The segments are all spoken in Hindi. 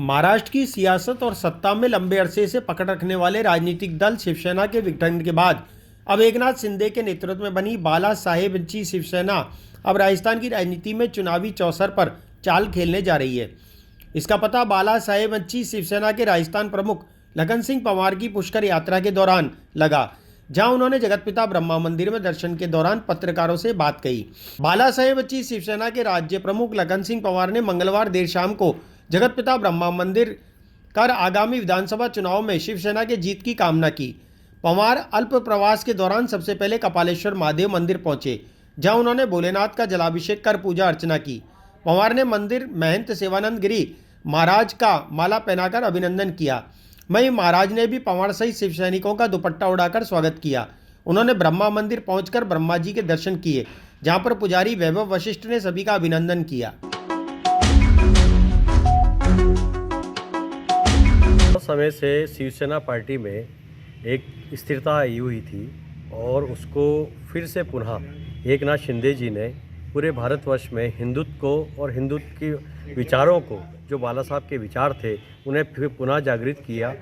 महाराष्ट्र की सियासत और सत्ता में लंबे अरसे से पकड़ रखने वाले राजनीतिक दल शिवसेना के विघटन के बाद अब एकनाथ शिंदे के नेतृत्व में बनी बाला साहेबची शिवसेना अब राजस्थान की राजनीति में चुनावी चौसर पर चाल खेलने जा रही है। इसका पता बाला साहेबची शिवसेना के राजस्थान प्रमुख लखन सिंह पंवार की पुष्कर यात्रा के दौरान लगा, जहां उन्होंने जगतपिता ब्रह्मा मंदिर में दर्शन के दौरान पत्रकारों से बात कही। बाला साहेबची शिवसेना के राज्य प्रमुख लखन सिंह पंवार ने मंगलवार देर शाम को जगतपिता ब्रह्मा मंदिर कर आगामी विधानसभा चुनाव में शिवसेना के जीत की कामना की। पंवार अल्प प्रवास के दौरान सबसे पहले कपालेश्वर महादेव मंदिर पहुंचे, जहां उन्होंने भोलेनाथ का जलाभिषेक कर पूजा अर्चना की। पंवार ने मंदिर महंत सेवानंद गिरी महाराज का माला पहनाकर अभिनंदन किया। वहीं महाराज ने भी पंवार सहित शिव सैनिकों का दुपट्टा उड़ाकर स्वागत किया। उन्होंने ब्रह्मा मंदिर पहुंचकर ब्रह्मा जी के दर्शन किए, जहां पर पुजारी वैभव वशिष्ठ ने सभी का अभिनंदन किया। समय से शिवसेना पार्टी में एक स्थिरता आई हुई थी और उसको फिर से पुनः एकनाथ शिंदे जी ने पूरे भारतवर्ष में हिंदुत्व को और हिंदुत्व के विचारों को, जो बाला साहब के विचार थे, उन्हें फिर पुनः जागृत किया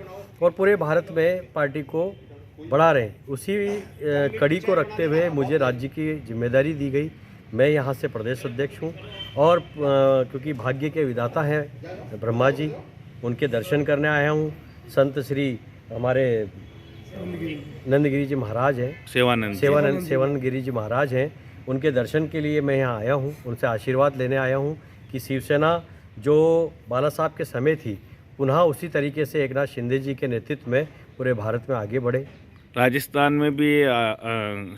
और पूरे भारत में पार्टी को बढ़ा रहे। उसी कड़ी को रखते हुए मुझे राज्य की जिम्मेदारी दी गई। मैं यहाँ से प्रदेश अध्यक्ष हूँ और क्योंकि भाग्य के विधाता हैं ब्रह्मा जी, उनके दर्शन करने आया हूँ। संत श्री हमारे नंदगिरी जी महाराज हैं, सेवानंद गिरी जी महाराज हैं, उनके दर्शन के लिए मैं यहाँ आया हूँ। उनसे आशीर्वाद लेने आया हूँ कि शिवसेना जो बाला साहब के समय थी, पुनः उसी तरीके से एकनाथ शिंदे जी के नेतृत्व में पूरे भारत में आगे बढ़े। राजस्थान में भी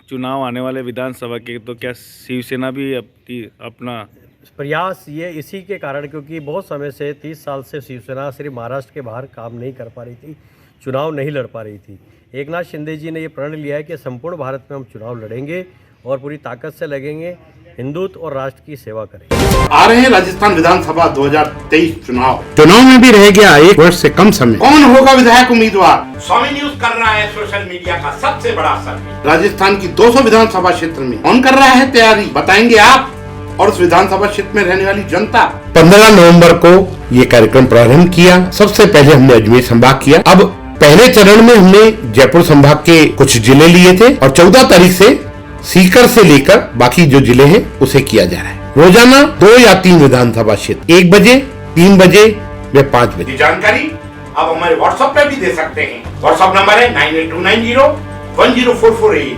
चुनाव आने वाले विधानसभा के, तो क्या शिवसेना भी अपना प्रयास ये इसी के कारण, क्योंकि बहुत समय से 30 साल से शिवसेना सिर्फ महाराष्ट्र के बाहर काम नहीं कर पा रही थी, चुनाव नहीं लड़ पा रही थी। एकनाथ शिंदे जी ने ये प्रण लिया है कि संपूर्ण भारत में हम चुनाव लड़ेंगे और पूरी ताकत से लगेंगे, हिंदुत्व और राष्ट्र की सेवा करेंगे। आ रहे हैं राजस्थान विधानसभा 2023 चुनाव में भी रह गया 1 वर्ष से कम समय। कौन होगा विधायक उम्मीदवार? स्वामी न्यूज कर रहा है सोशल मीडिया का सबसे बड़ा सर्वे। राजस्थान की 200 विधानसभा क्षेत्र में कौन कर रहा है तैयारी, बताएंगे आप और उस विधानसभा क्षेत्र में रहने वाली जनता। 15 नवंबर को ये कार्यक्रम प्रारंभ किया। सबसे पहले हमने अजमेर संभाग किया। अब पहले चरण में हमने जयपुर संभाग के कुछ जिले लिए थे और 14 तारीख से सीकर से लेकर बाकी जो जिले हैं उसे किया जा रहा है। रोजाना 2 या 3 विधानसभा क्षेत्र, 1 बजे, 3 बजे व 5 बजे। जानकारी आप हमारे व्हाट्सएप पे भी दे सकते हैं। व्हाट्सएप नंबर है 9829010448।